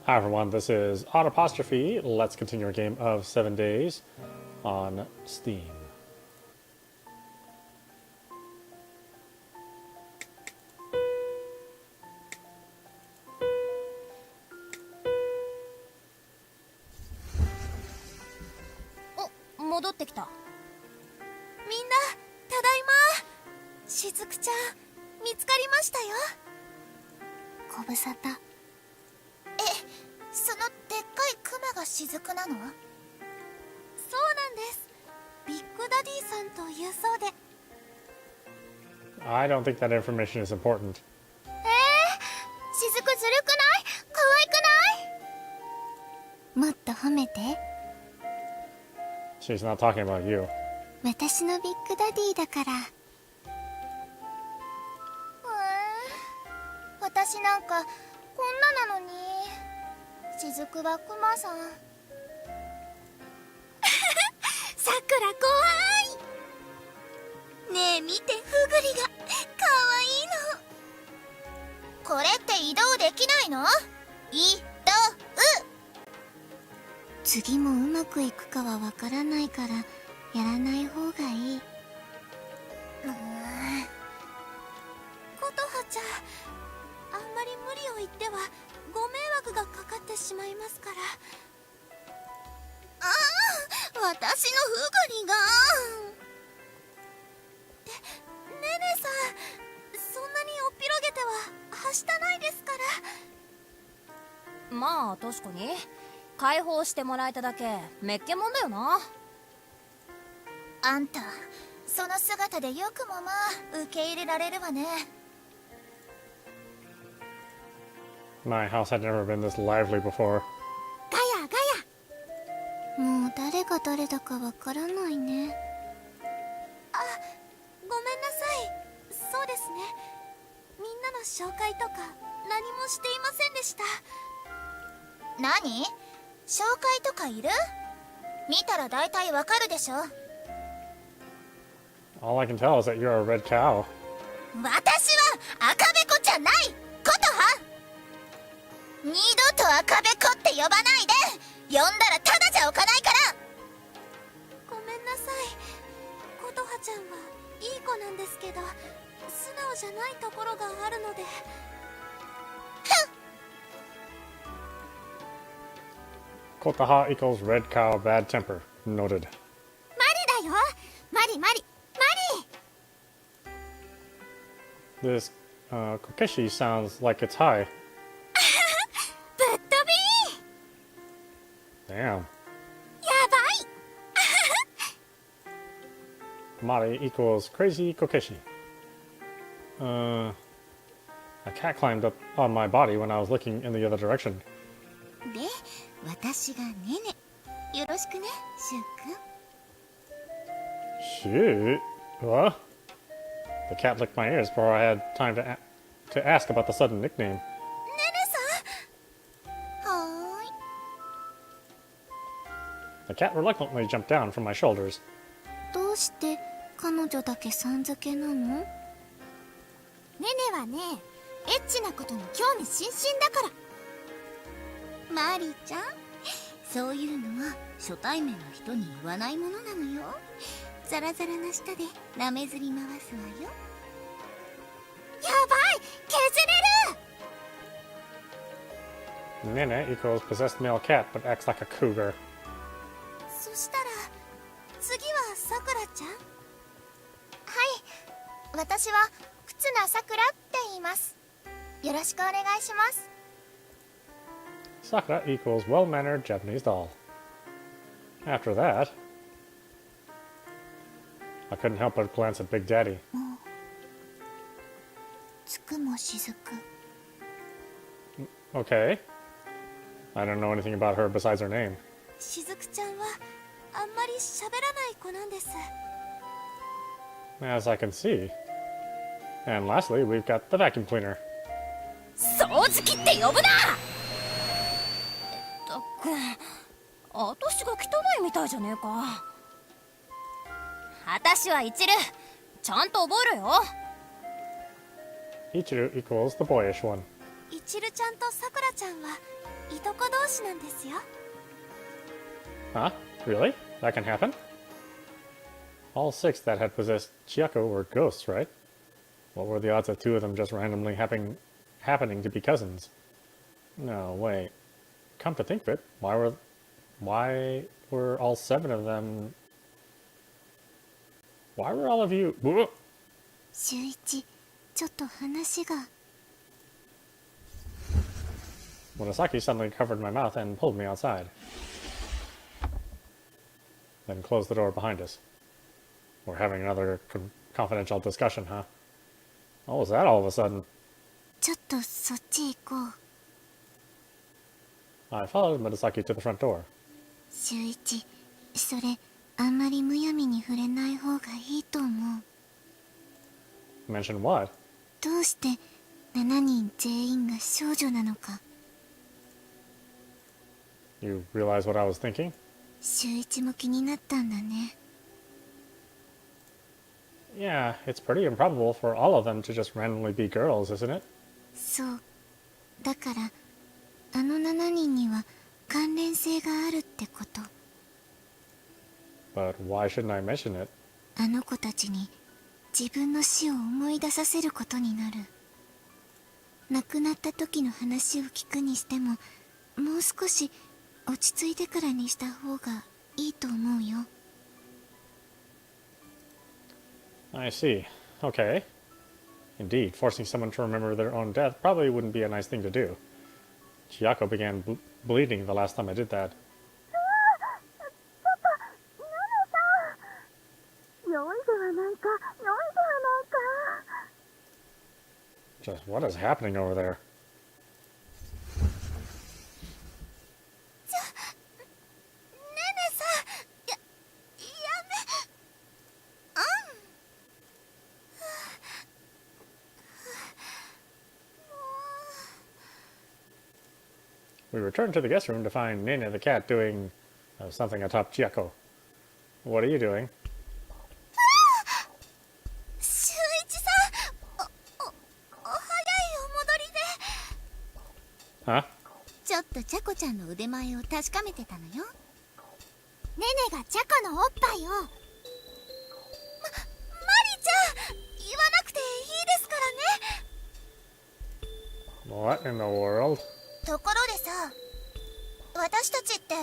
Hi everyone, this is audap. Let's continue our game of 7 days on Steam.お、戻ってきた。みんな、ただいま。しずくちゃん、見つかりましたよ。ご無沙汰。そのでっかいクマがしずくなの？そうなんです。ビッグダディさんというそうで。I don't think that information is important. しずくずるくない？可愛くない？もっと褒めて。She's not talking about you. 私のビッグダディだから。私なんかこんななのに。しずくはクマさん。さくら怖い。ねえ見て、フグリがかわいいの。これって移動できないの？移動。次もうまくいくかはわからないからやらない方がいい。ことはちゃん、あんまり無理を言ってはご迷惑がかかってしまいますから。私のフグリが。ねねさん、そんなにおっぴろげてははしたないですから。まあ確かに解放してもらえただけめっけもんだよな。あんたその姿でよくもまあ受け入れられるわね。My house had never been this lively before. ガヤガヤ。もう誰が誰だかわからないね。あ、ごめんなさい。そうですね。みんなの紹介とか何もしていませんでした。何？紹介とかいる？見たら大体わかるでしょ。All I can tell is that you're a red cow. 私は赤べこじゃないことは。二度と赤べこって呼ばないで。呼んだらただじゃおかないから。ごめんなさい。ことはちゃんはいい子なんですけど素直じゃないところがあるので。Kotaha equals red cow, bad temper. Noted. マリだよ。マリマリマリ。This Kokeshi sounds like it's high. ぶっ飛び。 Damn. やばい。 Mari equals crazy Kokeshi. A cat climbed up on my body when I was looking in the other direction. で、私がねね。よろしくね、シュウくん。 Shoot. What? The cat licked my ears before I had time to ask about the sudden nickname. ねねさん。はーい。 The cat reluctantly jumped down from my shoulders. どうして彼女だけさん付けなの？ねねはね、エッチなことに興味津々だから。マリちゃん、そういうのは初対面の人に言わないものなのよ。ザラザラな舌で舐めずり回すわよ。やばい、削れる。 Nene equals possessed male cat but acts like a cougar. そしたら次はさくらちゃん。はい、私は忽那さくらって言います。よろしくお願いします。 Sakura equals well-mannered Japanese doll. After that, I couldn't help but glance at Big Daddy. つくもしずく。 Okay. I don't know anything about her besides her name. しずくちゃんはあんまり喋らない子なんです。 As I can see. And lastly, we've got the vacuum cleaner. 掃除機って呼ぶな。ったく、私が汚いみたいじゃねえか。私はイチル、ちゃんと覚えろよ。Ichiru equals the boyish one. いちるちゃんとさくらちゃんはいとこ同士なんですよ。 Huh? Really? That can happen? All six that had possessed Chiako were ghosts, right? What were the odds of two of them just randomly happening to be cousins? No, wait. Come to think of it, why were all seven of them... Why were all of you... 秀一、ちょっと話が。 Murasaki suddenly covered my mouth and pulled me outside. Then closed the door behind us. We're having another confidential discussion, huh? What was that all of a sudden? ちょっとそっち行こう。 I followed Murasaki to the front door. 秀一、それあんまりむやみに触れない方がいいと思う。 Mention what? どうして7人全員が少女なのか。 You realize what I was thinking? 秀一も気になったんだね。 Yeah, it's pretty improbable for all of them to just randomly be girls, isn't it? そう。だからあの7人には関連性があるってこと。 But why shouldn't I mention it? あの子たちに自分の死を思い出させることになる。亡くなった時の話を聞くにしても、もう少し落ち着いてからにした方がいいと思うよ。 I see. Okay. Indeed, forcing someone to remember their own death probably wouldn't be a nice thing to do. Chiyako began bleeding the last time I did that. Just what is happening over there? ねねさん、やめ。We returned to the guest room to find Nene the cat doing something atop Chiyako. What are you doing? 秀一さん、お早いお戻りで。 Huh? ちょっとチャコちゃんの腕前を確かめてたのよ。ねねがチャコのおっぱいを。マリちゃん、言わなくていいですからね。 What in the world? ところでさ、私たちって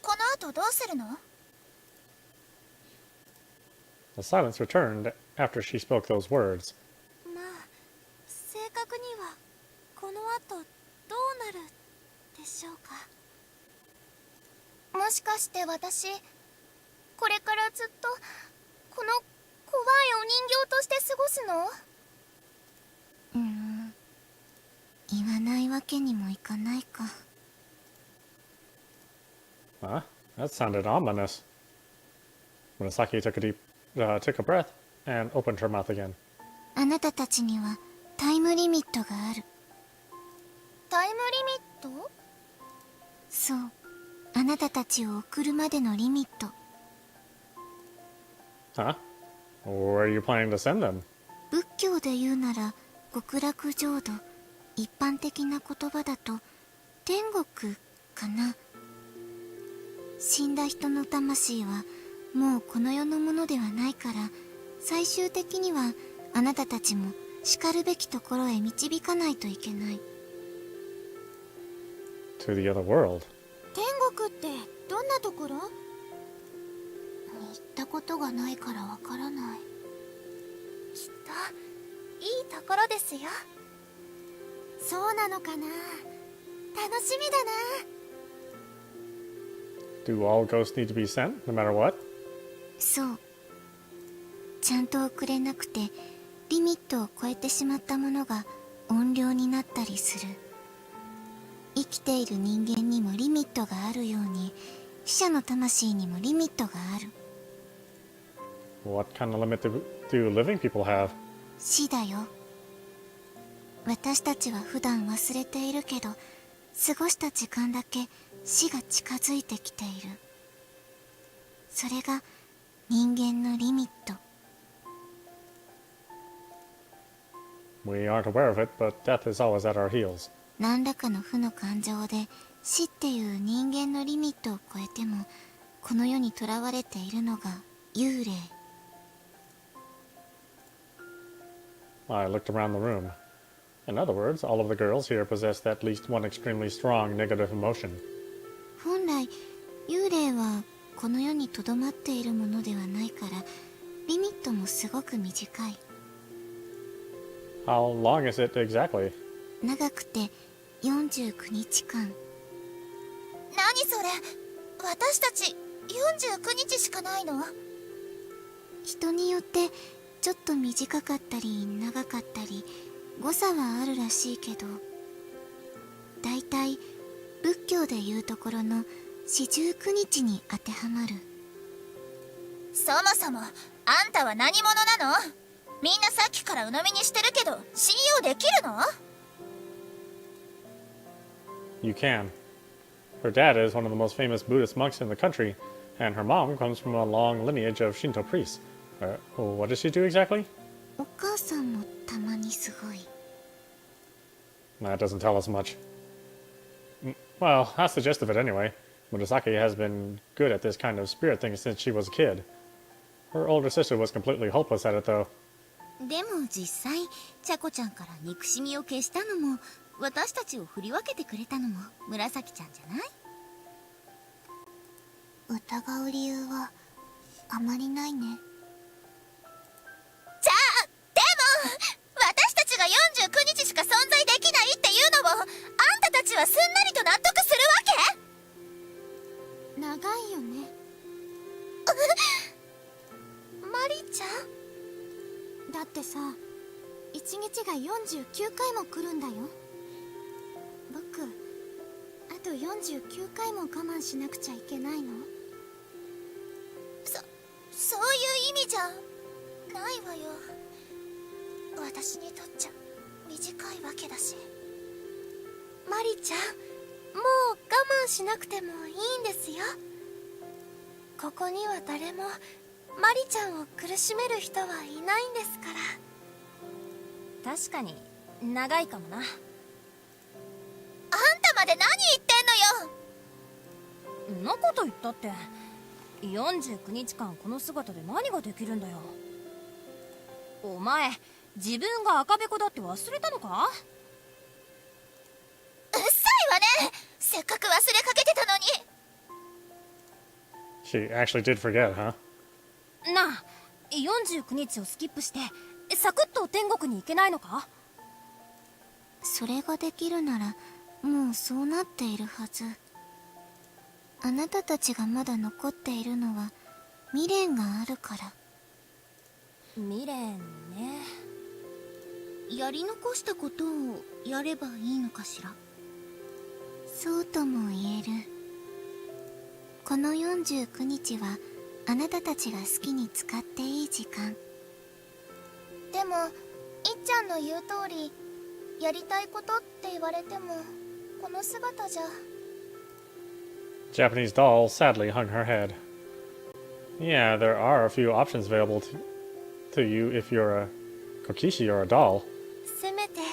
この後どうするの？ The silence returned after she spoke those words. まあ、正確にはこの後どうなるでしょうか。もしかして私、これからずっとこの怖いお人形として過ごすの？言わないわけにもいかないか。 Huh? That sounded ominous. Murasaki took a breath and opened her mouth again. あなたたちにはタイムリミットがある。タイムリミット？そう、あなたたちを送るまでのリミット。 Huh? Where are you planning to send them? 仏教で言うなら極楽浄土、一般的な言葉だと天国かな。死んだ人の魂はもうこの世のものではないから、最終的にはあなたたちもしかるべきところへ導かないといけない。 To the other world. 天国ってどんなところ？行ったことがないからわからない。きっといいところですよ。そうなのかな。楽しみだな。 Do all ghosts need to be sent, no matter what? そう。ちゃんと送れなくてリミットを超えてしまったものが怨霊になったりする。生きている人間にもリミットがあるように、死者の魂にもリミットがある。 What kind of limit do living people have? 死だよ。私たちは普段忘れているけど、過ごした時間だけ死が近づいてきている。それが人間のリミット。 We aren't aware of it, but death is always at our heels. 何らかの負の感情で死っていう人間のリミットを超えてもこの世に囚われているのが幽霊。 I looked around the room. In other words, all of the girls here possessed at least one extremely strong negative emotion. 本来幽霊はこの世にとどまっているものではないからリミットもすごく短い。 How long is it exactly? 長くて49日間。何それ、私たち49日しかないの？人によってちょっと短かったり長かったり誤差はあるらしいけど、だいたい仏教でいうところの四十九日に当てはまる。そもそもあんたは何者なの？みんなさっきから鵜呑みにしてるけど信用できるの？ You can. Her dad is one of the most famous Buddhist monks in the country, and her mom comes from a long lineage of Shinto priests. What does she do exactly? お母さんもたまにすごい。 That doesn't tell us much. Well, that's the gist of it anyway. Murasaki has been good at this kind of spirit thing since she was a kid. Her older sister was completely hopeless at it, though. でも実際ちゃこちゃんから憎しみを消したのも私たちを振り分けてくれたのも紫ちゃんじゃない？疑う理由はあまりないね。じゃあでも私たちが49日しか存在できないっていうのをあんたたちはすんなりと納得するわけ？長いよね。マリちゃん？だってさ、一日が49回も来るんだよ。僕、あと49回も我慢しなくちゃいけないの？そういう意味じゃないわよ。私にとっちゃ短いわけだし。マリちゃん、もう我慢しなくてもいいんですよ。ここには誰もマリちゃんを苦しめる人はいないんですから。確かに長いかもな。あんたまで何言ってんのよ。んなこと言ったって49日間この姿で何ができるんだよ。お前自分が赤べこだって忘れたのか？うっさいわね。せっかく忘れかけてたのに。 She actually did forget, huh? なあ、49日をスキップしてサクッと天国に行けないのか？それができるならもうそうなっているはず。あなたたちがまだ残っているのは未練があるから。未練ね。やり残したことをやればいいのかしら。そうとも言える。この49日はあなたたちが好きに使っていい時間。でもいっちゃんの言う通りやりたいことって言われてもこの姿じゃ。 Japanese doll sadly hung her head. Yeah, there are a few options available to you if you're a kokishi or a doll. せめてねね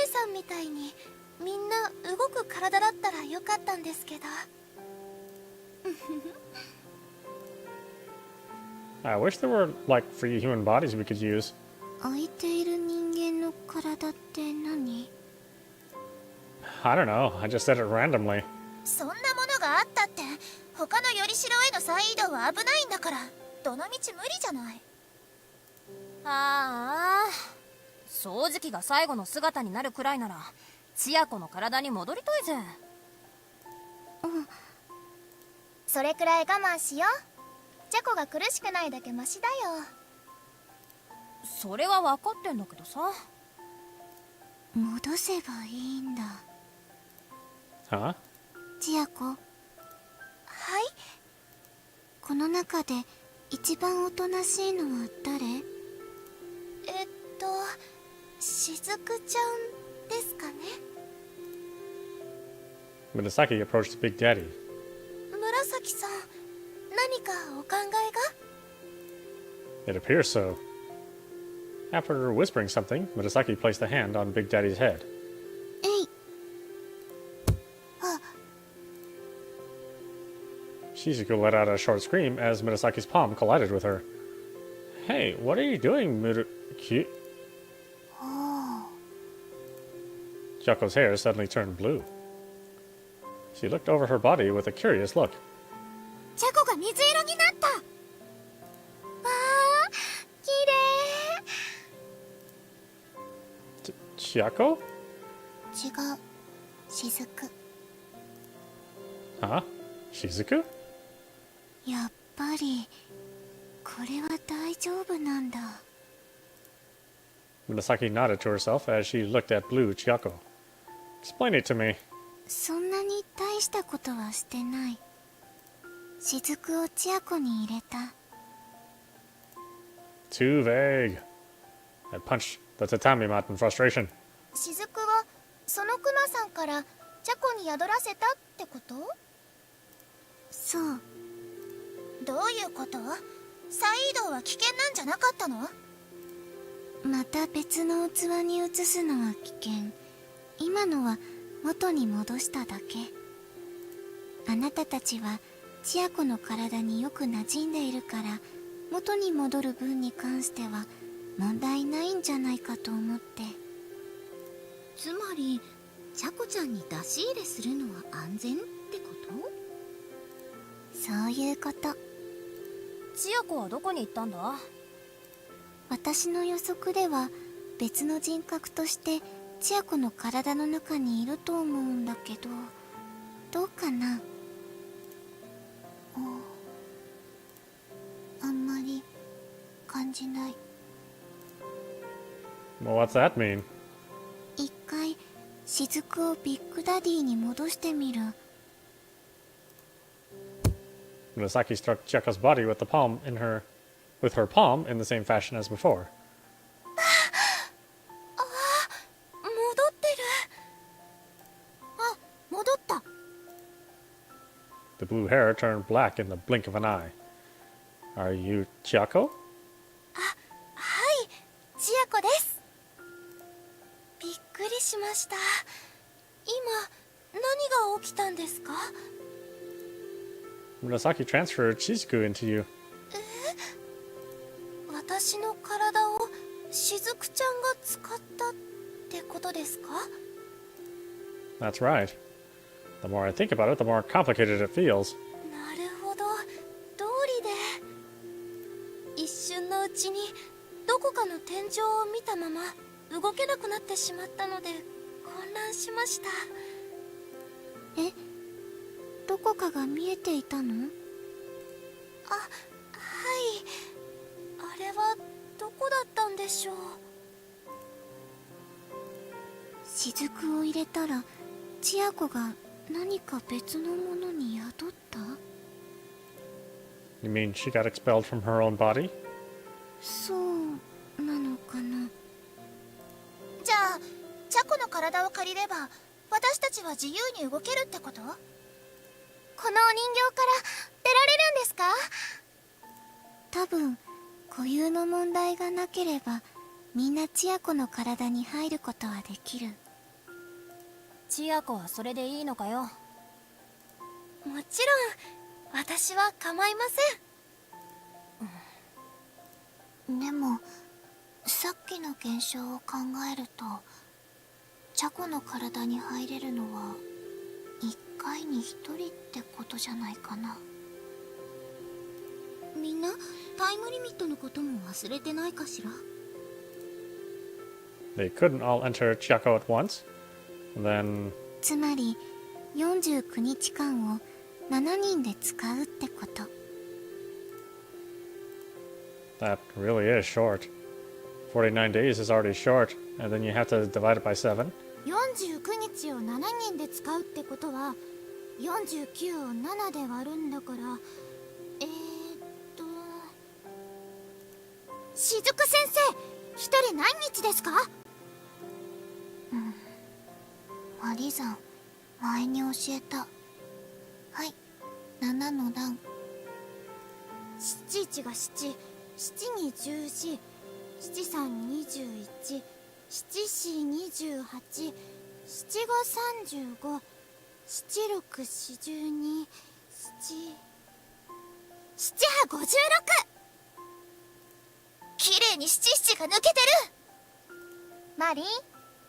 さんみたいにみんな動く体だったらよかったんですけど。I wish there were, like, free human bodies we could use. 空いている人間の体って何？ I don't know, I just said it randomly. そんなものがあったって他のよりしろへの再移動は危ないんだからどのみち無理じゃない。ああ、掃除機が最後の姿になるくらいなら千夜子の体に戻りたいぜ。それくらい我慢しよう。ジャコが苦しくないだけマシだよ。それは分かってんだけどさ。戻せばいいんだ。 Huh? 千夜子、はい。この中で一番おとなしいのは誰？しずくちゃんですかね。 Murasaki approached Big Daddy. 紫さん、何かお考えが？ It appears so. After whispering something, Murasaki placed a hand on Big Daddy's head. えい。あ、Shizuku let out a short scream as Murasaki's palm collided with her. Hey, what are you doing, Muraki? Chiako's hair suddenly turned blue. She looked over her body with a curious look. チャコが水色になった。わあ、綺麗。Chiako? 違う、雫。Huh? Shizuku? やっぱりこれは大丈夫なんだ。 Murasaki nodded to herself as she looked at blue Chiako. Explain it to me. そんなに大したことはしてない。雫を千夜子に入れた。 Too vague. I punched the tatami mat in frustration. 雫はそのクマさんからチャコに宿らせたってこと？そう。どういうこと？再移動は危険なんじゃなかったの？また別の器に移すのは危険。今のは元に戻しただけ。あなたたちは千夜子の体によく馴染んでいるから元に戻る分に関しては問題ないんじゃないかと思って。つまりちゃこちゃんに出し入れするのは安全ってこと？そういうこと。千夜子はどこに行ったんだ？私の予測では別の人格として千夜子の体の中にいると思うんだけど、どうかな？あんまり感じない。 Well, what's that mean? 一回雫をビッグダディに戻してみる。 Murasaki struck Chiako's body with her palm in the same fashion as before. 戻ってる。あ、戻った。 The blue hair turned black in the blink of an eye. Are you Chiako? はい、千夜子です。びっくりしました。今何が起きたんですか？ Murasaki transferred Shizuku into you. 私の体を雫ちゃんが使ったってことですか？ That's right. The more I think about it, the more complicated it feels. なるほど、通りで。一瞬のうちにどこかの天井を見たまま動けなくなってしまったので混乱しました。え、どこかが見えていたの？あ、はい。あれはどこだったんでしょう？雫を入れたら千夜子が何か別のものに宿った？ You mean she got expelled from her own body? そうなのかな。じゃあチャコの体を借りれば私たちは自由に動けるってこと？このお人形から出られるんですか？多分固有の問題がなければみんな千夜子の体に入ることはできる。千夜子はそれでいいのかよ？もちろん私は構いません。でもさっきの現象を考えるとチャコの体に入れるのは1回に1人ってことじゃないかな。みんなタイムリミットのことも忘れてないかしら？ They couldn't all enter Chiako at once. And then つまり49日間を7人で使うってこと。 that really is short. 49 days is already short, and then you have to divide it by 7. 49日を7人で使うってことは49を7で割るんだから雫先生、一人何日ですか？割り算前に教えた。はい、7の段。71が7、7に14、73、21、74、28、7が35、76、42、7。7×56。綺麗に七七が抜けてる。マリン、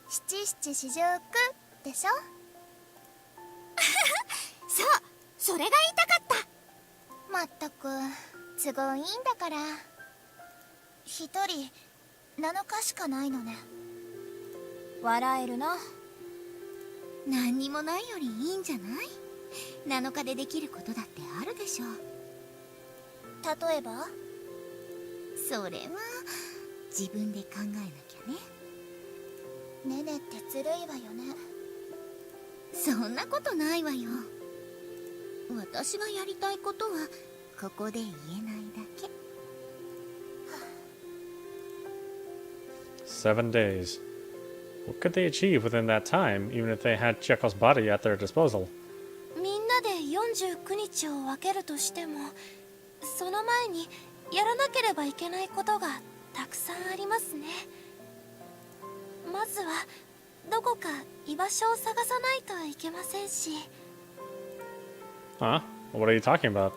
七七四十九でしょ。そう、それが言いたかった。まったく都合いいんだから。一人7日しかないのね。笑えるな。何にもないよりいいんじゃない？ 7 日でできることだってあるでしょ。例えば？それは自分で考えなきゃね。ねねってずるいわよね。そんなことないわよ。私がやりたいことはここで言えないだけ。 7 days. What could they achieve within that time, even if they had Chiako's body at their disposal? みんなで49日を分けるとしても、その前にやらなければいけないことがたくさんありますね。まずはどこか居場所を探さないといけませんし。 Huh? What are you talking about?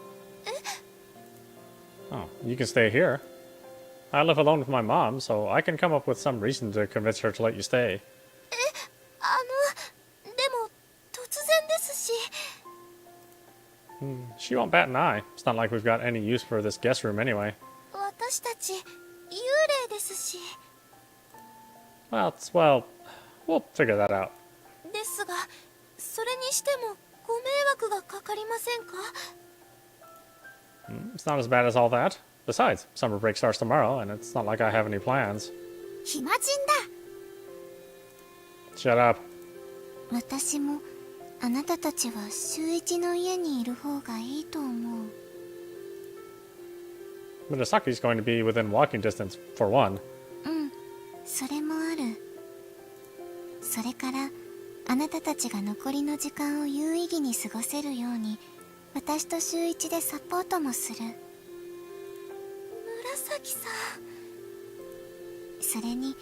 Oh, you can stay here. I live alone with my mom, so I can come up with some reason to convince her to let you stay. でも突然ですし。 She won't bat an eye. It's not like we've got any use for this guest room anyway. 私たち幽霊ですし。 Well, we'll figure that out. ですが、それにしてもご迷惑がかかりませんか？ It's not as bad as all that. Besides, summer break starts tomorrow, and it's not like I have any plans. 暇人だ。 Shut up. 私もあなたたちは週一の家にいる方がいいと思う。 Murasaki's going to be within walking distance, for one. うん、それもある。それからあなたたちが残りの時間を有意義に過ごせるように私と週一でサポートもする。紫さん。それに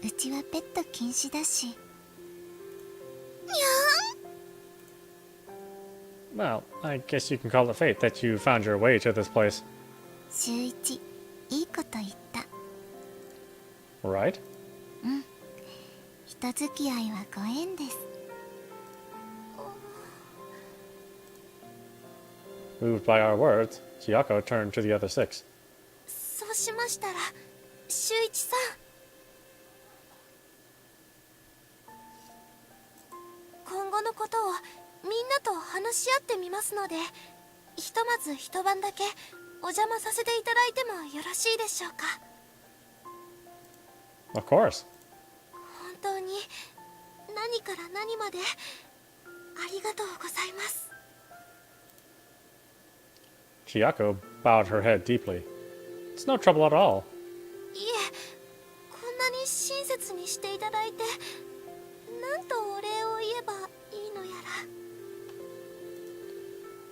うちはペット禁止だし。にゃ Well, I guess you can call it fate that you found your way to this place. 週一、いいこと言った。 Right? 人付き合いはご縁です。 Moved by our words, Chiyako turned to the other 6. そうしましたら、修一さん。今後のことをみんなと話し合ってみますので、ひとまず一晩だけお邪魔させていただいてもよろしいでしょうか。 Of course. 本当に何から何までありがとうございます。 Chiyako bowed her head deeply. It's no trouble at all. いえ、こんなに親切にしていただいて、なんとお礼を言えばいいのや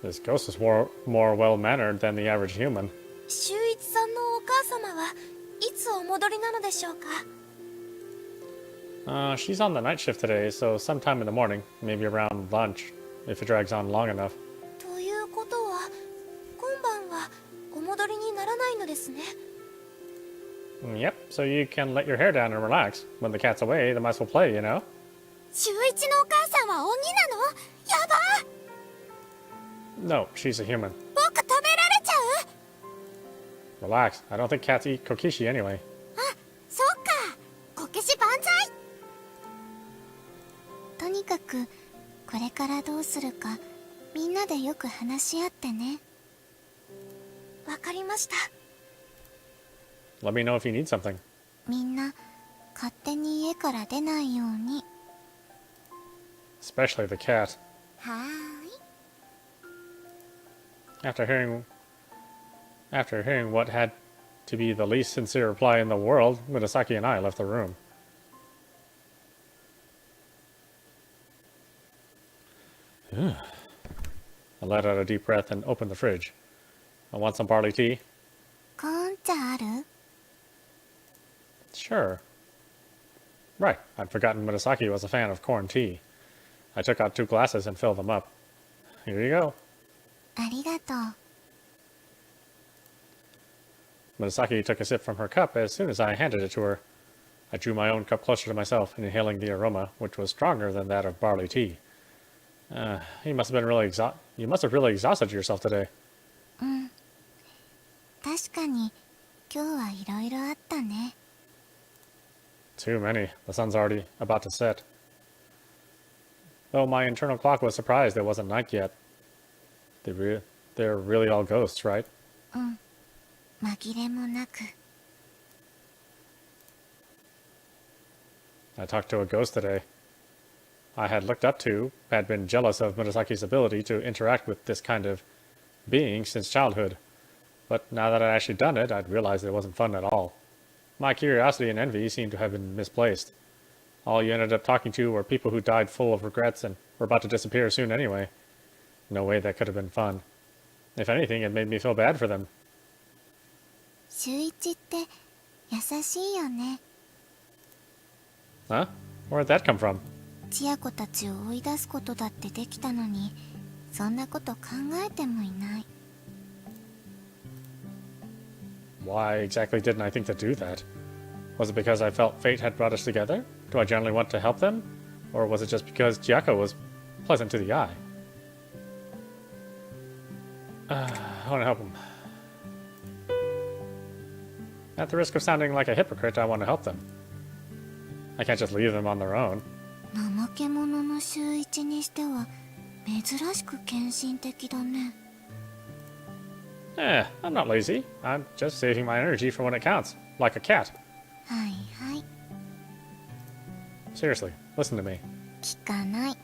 ら。 This ghost is more well-mannered than the average human. 修一さんのお母様はいつお戻りなのでしょうか。 She's on the night shift today, so sometime in the morning, maybe around lunch, if it drags on long enough. ということは、今晩はお戻りにならないのですね。 Yep, so you can let your hair down and relax. When the cat's away, the mice will play, you know? 週一のお母さんは鬼なの？やば！ No, she's a human. 僕食べられちゃう？ Relax, I don't think cats eat kokishi anyway. あ、そっか。こけし万歳。とにかくこれからどうするかみんなでよく話し合ってね。わかりました。 Let me know if you need something. みんな勝手に家から出ないように。 Especially the cat. はーい。 After hearing what had to be the least sincere reply in the world, Murasaki and I left the room. I let out a deep breath and opened the fridge. I want some barley tea? コーン茶ある？ Sure. Right, I'd forgotten Murasaki was a fan of corn tea. I took out 2 glasses and filled them up. Here you go. ありがとう。Murasaki took a sip from her cup as soon as I handed it to her. I drew my own cup closer to myself, inhaling the aroma, which was stronger than that of barley tea. You must have really exhausted yourself today. 確かに今日はいろいろあったね。 Too many. The sun's already about to set. Though my internal clock was surprised it wasn't night yet. They're really all ghosts, right? 紛れもなく。 I talked to a ghost today. I had looked up to, had been jealous of Murasaki's ability to interact with this kind of being since childhood. But now that I'd actually done it, I'd realized it wasn't fun at all. My curiosity and envy seemed to have been misplaced. All you ended up talking to were people who died full of regrets and were about to disappear soon anyway. No way that could have been fun. If anything, it made me feel bad for them. 秀一って優しいよね。 Huh? Where'd that come from? 千夜子たちを追い出すことだってできたのに、そんなこと考えてもいない。 Why exactly didn't I think to do that? Was it because I felt fate had brought us together? Do I generally want to help them? Or was it just because Chiyako was pleasant to the eye? I want to help them. At the risk of sounding like a hypocrite, I want to help them. I can't just leave them on their own. 怠け者の秀一にしては珍しく献身的だね。 I'm not lazy. I'm just saving my energy for when it counts, like a cat. はいはい、 Seriously, listen to me. 聞かない。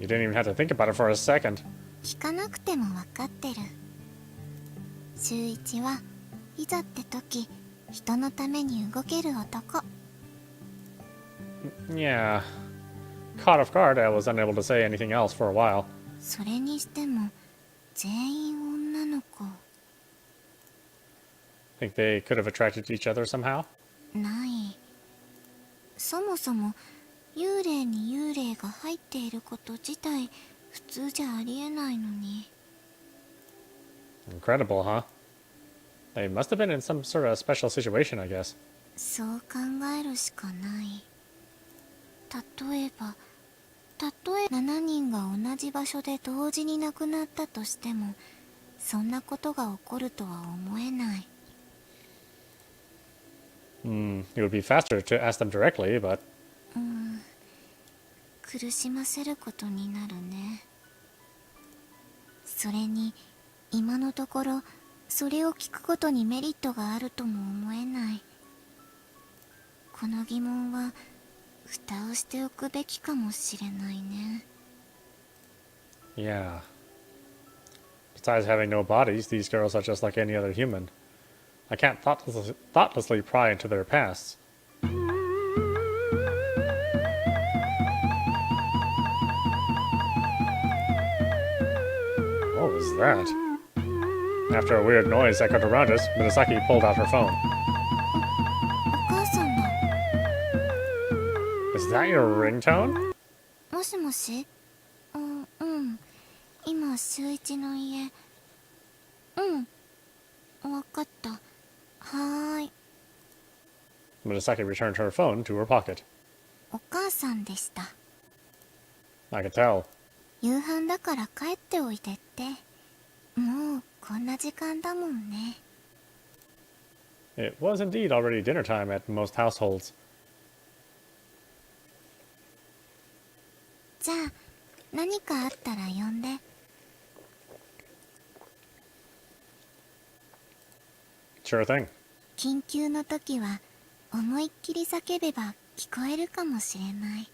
You didn't even have to think about it for a second. 聞かなくても分かってる。秀一はいざって時、人のために動ける男。 Yeah. Caught off guard, I was unable to say anything else for a while. それにしても全員女の子。 Think they could have attracted each other somehow? ない。そもそも幽霊に幽霊が入っていること自体普通じゃありえないのに。 Incredible, huh? They must have been in some sort of special situation, I guess. そう考えるしかない。例えば7人が同じ場所で同時に亡くなったとしても、そんなことが起こるとは思えない。 It would be faster to ask them directly, but 苦しませることになるね。それに今のところそれを聞くことにメリットがあるとも思えない。この疑問は蓋をしておくべきかもしれないね。 yeah. Besides having no bodies, these girls are just like any other human. I can't thoughtlessly pry into their pasts. What was that? After a weird noise echoed around us, Murasaki pulled out her phone. お母さんだ。 Is that your ringtone? もしもし。今秀一の家。わかった。はーい。 Murasaki returned her phone to her pocket. お母さんでした。 I could tell. 夕飯だから帰っておいでって。もうこんな時間だもんね。 It was indeed already dinner time at most households. じゃあ何かあったら呼んで。 Sure thing. 緊急の時は思いっきり叫べば聞こえるかもしれない。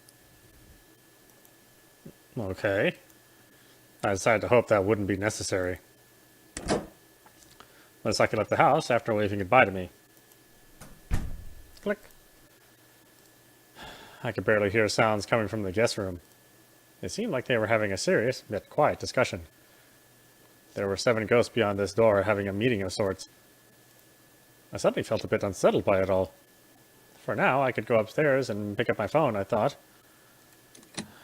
Okay. I decided to hope that wouldn't be necessary. Murasaki left the house after waving goodbye to me. Click. I could barely hear sounds coming from the guest room. It seemed like they were having a serious, yet quiet discussion. There were 7 ghosts beyond this door having a meeting of sorts. I suddenly felt a bit unsettled by it all. For now, I could go upstairs and pick up my phone, I thought.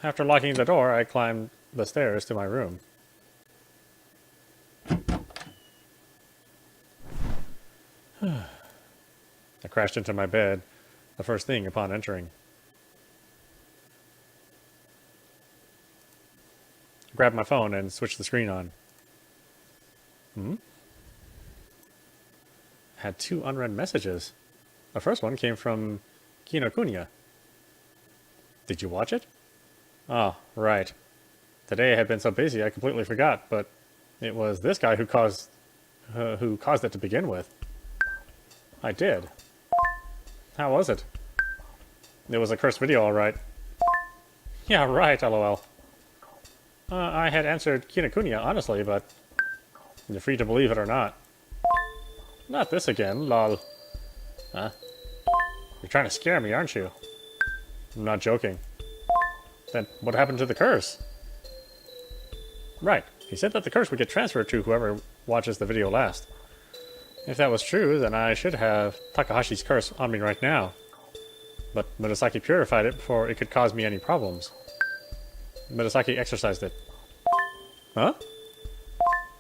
After locking the door, I climbed the stairs to my room. I crashed into my bed the first thing upon entering. Grabbed my phone and switched the screen on. Had 2 unread messages. The first one came from Kinokuniya. Did you watch it? Oh, right. Today I had been so busy I completely forgot, but it was this guy who caused it to begin with. I did. How was it? It was a cursed video, all right. Yeah, right, lol. I had answered Kinokuniya honestly, but you're free to believe it or not. Not this again, lol. Huh? You're trying to scare me, aren't you? I'm not joking. Then what happened to the curse? Right. He said that the curse would get transferred to whoever watches the video last. If that was true, then I should have Takahashi's curse on me right now. But Murasaki purified it before it could cause me any problems. Murasaki exorcised it. Huh?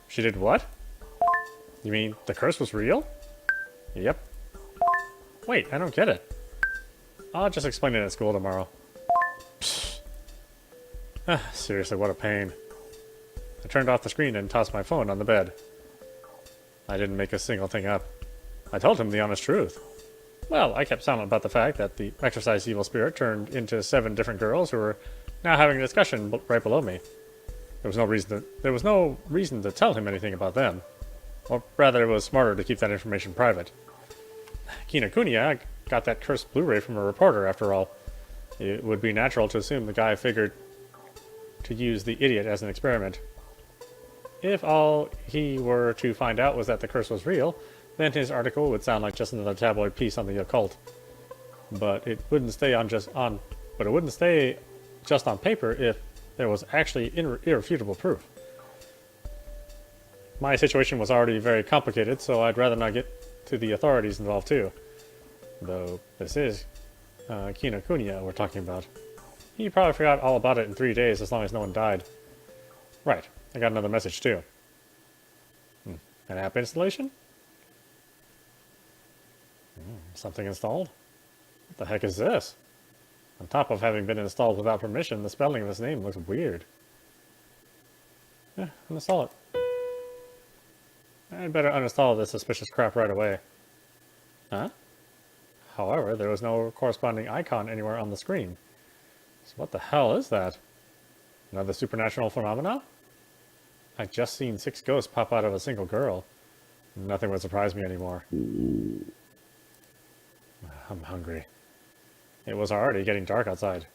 She did what? You mean the curse was real? Yep. Wait, I don't get it. I'll just explain it at school tomorrow. Seriously, what a pain. I turned off the screen and tossed my phone on the bed. I didn't make a single thing up. I told him the honest truth. Well, I kept silent about the fact that the exorcised evil spirit turned into 7 different girls who were now having a discussion right below me. There was no reason to tell him anything about them. Or rather, it was smarter to keep that information private. Kinokuniya got that cursed Blu-ray from a reporter, after all. It would be natural to assume the guy figured to use the idiot as an experiment. If all he were to find out was that the curse was real, then his article would sound like just another tabloid piece on the occult. But it wouldn't stay just on paper if there was actually irrefutable proof. My situation was already very complicated, so I'd rather not get to the authorities involved too. Though this is Kinokuniya we're talking about. He probably forgot all about it in 3 days as long as no one died. Right, I got another message too. An app installation? Something installed? What the heck is this? On top of having been installed without permission, the spelling of his name looks weird. Uninstall it. I'd better uninstall this suspicious crap right away. Huh? However, there was no corresponding icon anywhere on the screen. So what the hell is that? Another supernatural phenomena? I'd just seen 6 ghosts pop out of a single girl. Nothing would surprise me anymore. I'm hungry. It was already getting dark outside.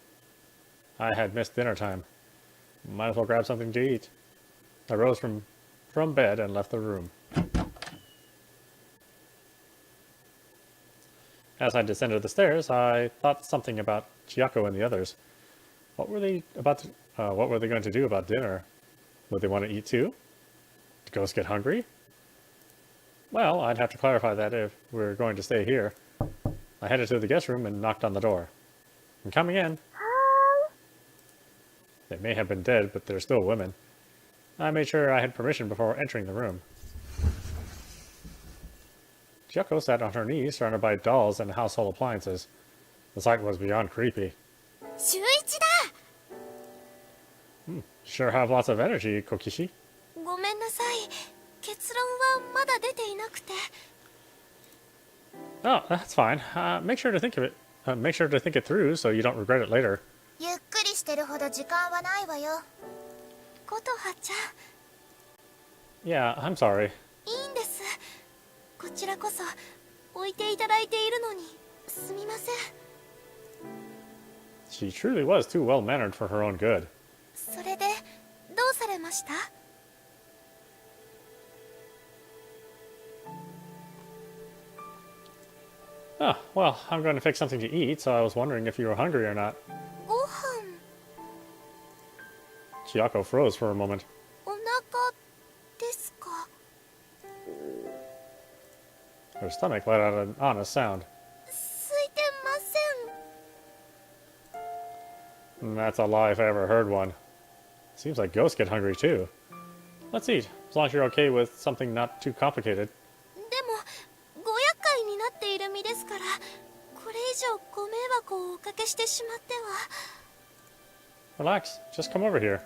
I had missed dinner time. Might as well grab something to eat. I rose from bed and left the room. As I descended the stairs, I thought something about Chiyako and the others. What were they going to do about dinner? Would they want to eat too? Did ghosts get hungry? Well, I'd have to clarify that if we're going to stay here. I headed to the guest room and knocked on the door. I'm coming in. They may have been dead, but they're still women. I made sure I had permission before entering the room. Chiyako sat on her knees, surrounded by dolls and household appliances. The sight was beyond creepy. Shuichi da! Sure have lots of energy, Kokishi. ごめんなさい。結論はまだ出ていなくて。Oh, that's fine. Make sure to think it through so you don't regret it later. ゆっくりしてるほど時間はないわよ。琴葉ちゃん、 Yeah, I'm sorry. いいんです。こちらこそ置いていただいているのにすみません。 She truly was too well-mannered for her own good. それでどうされました？ Oh, well, I'm going to fix something to eat, so I was wondering if you were hungry or not. ご飯。 Chiyako froze for a moment. お腹ですか？ Her stomach let out an honest sound. 空いてません。 That's a lie if I ever heard one. Seems like ghosts get hungry too. Let's eat, as long as you're okay with something not too complicated. でもご厄介になっている身ですから上ご迷惑をおかけしてしまっては。 Relax. Just come over here.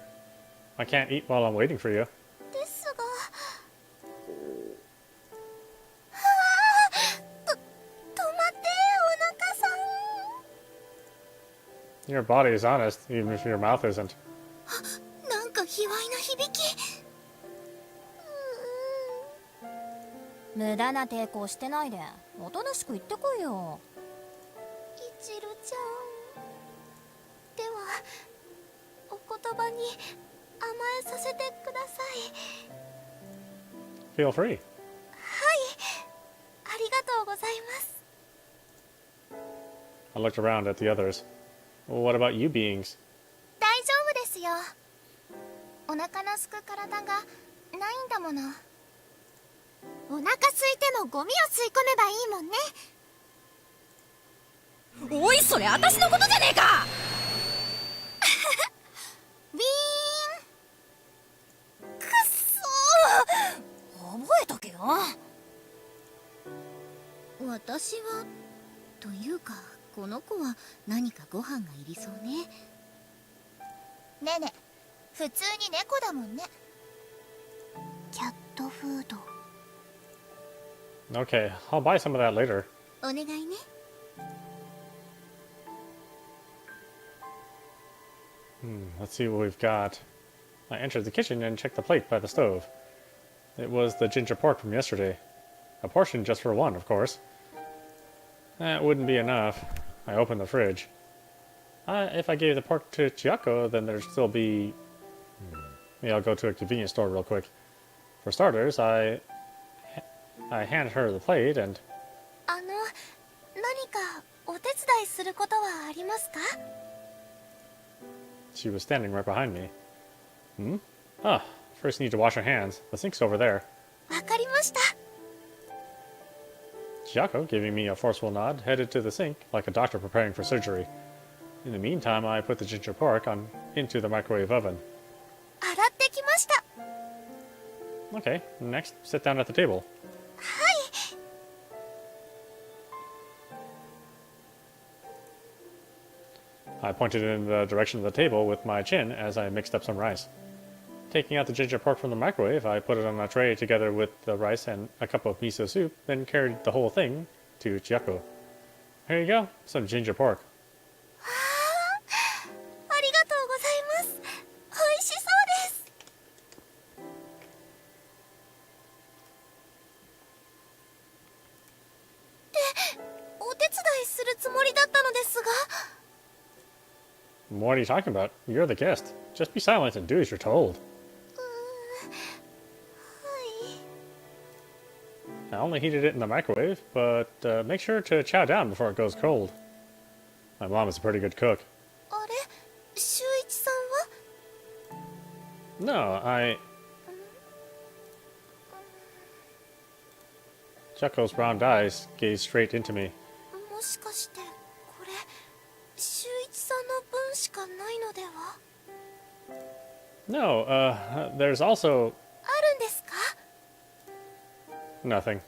I can't eat while I'm waiting for you. ですが、止まってお腹さん。 Your body is honest, even if your mouth isn't. なんか卑猥な響き。無駄な抵抗してないでおとなしく言ってこいよ。いちるちゃん、ではお言葉に甘えさせてください。 Feel free. はい、ありがとうございます。 I looked around at the others. Well, what about you beings? 大丈夫ですよ。お腹のすく体がないんだもの。お腹空いてもゴミを吸い込めばいいもんね。おい、それ私のことじゃねえか。ウィーン。くっそー、覚えとけよ。私はというか、この子は何かご飯がいりそうね。ねね、普通に猫だもんね。キャットフード。 Okay, I'll buy some of that later. お願いね。Let's see what we've got. I entered the kitchen and checked the plate by the stove. It was the ginger pork from yesterday. A portion just for one, of course. That wouldn't be enough. I opened the fridge. If I gave the pork to Chiyako, then there'd still be... Maybe I'll go to a convenience store real quick. For starters, I handed her the plate and... 何かお手伝いすることはありますか？ She was standing right behind me. Ah, first you need to wash your hands. The sink's over there. わかりました。 Chiyako, giving me a forceful nod, headed to the sink like a doctor preparing for surgery. In the meantime, I put the ginger pork into the microwave oven. 洗ってきました。 Okay, next, sit down at the table. はい。 I pointed in the direction of the table with my chin as I mixed up some rice. Taking out the ginger pork from the microwave, I put it on a tray together with the rice and a cup of miso soup, then carried the whole thing to Chiyako. Here you go, some ginger pork. ありがとうございます。美味しそうです。で、お手伝いするつもりだったのですが。 What are you talking about? You're the guest. Just be silent and do as you're told. はい。 I only heated it in the microwave, but make sure to chow down before it goes cold. My mom is a pretty good cook. あれ、修一さんは？ No, Chucko's round eyes gazed straight into me. もしかしてこれ修一さんの分しかないのでは？ No, there's also あるんですか？ nothing. い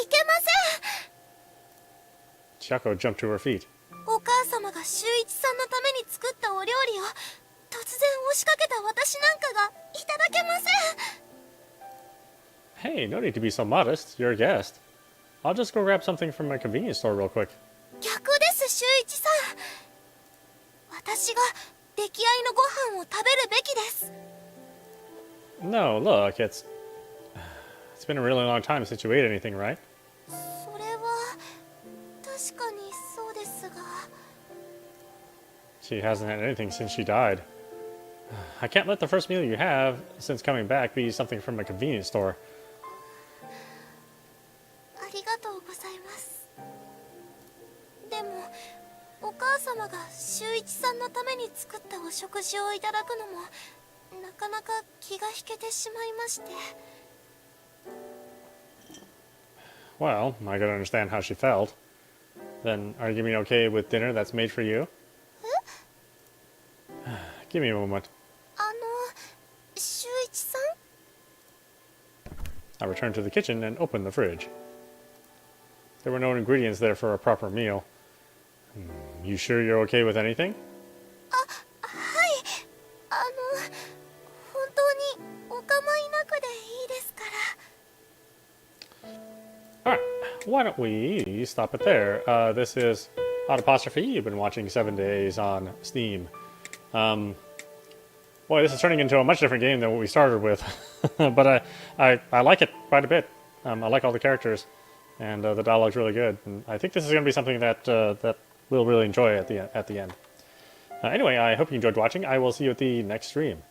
けません。 Chucko jumped to her feet. お母様が修一さんのために作ったお料理を突然押しかけた私なんかがいただけません。 Hey, no need to be so modest. You're a guest. I'll just go grab something from my convenience store real quick. 逆です修一さん。私が出来合いのご飯を食べるべきです。 No, look, it's been a really long time since you ate anything, right? それは確かにそうですが。 She hasn't had anything since she died. I can't let the first meal you have since coming back be something from a convenience store. ありがとうございます。でもお母様が修一さんのために作ったお食事をいただくのもなかなか気が引けてしまいまして。 Well, I could understand how she felt. Then, are you giving me okay with dinner that's made for you? Give me a moment. 修一さん？ I returned to the kitchen and opened the fridge. There were no ingredients there for a proper meal. You sure you're okay with anything? はい。本当にお構いなくでいいですから。 Alright, why don't we stop it there? This is audapostrophe. You've been watching 7 Days on Steam. Boy, this is turning into a much different game than what we started with. But I like it quite a bit. I like all the characters, and the dialogue's really good. And I think this is going to be something that that we'll really enjoy at the end. Anyway, I hope you enjoyed watching. I will see you at the next stream.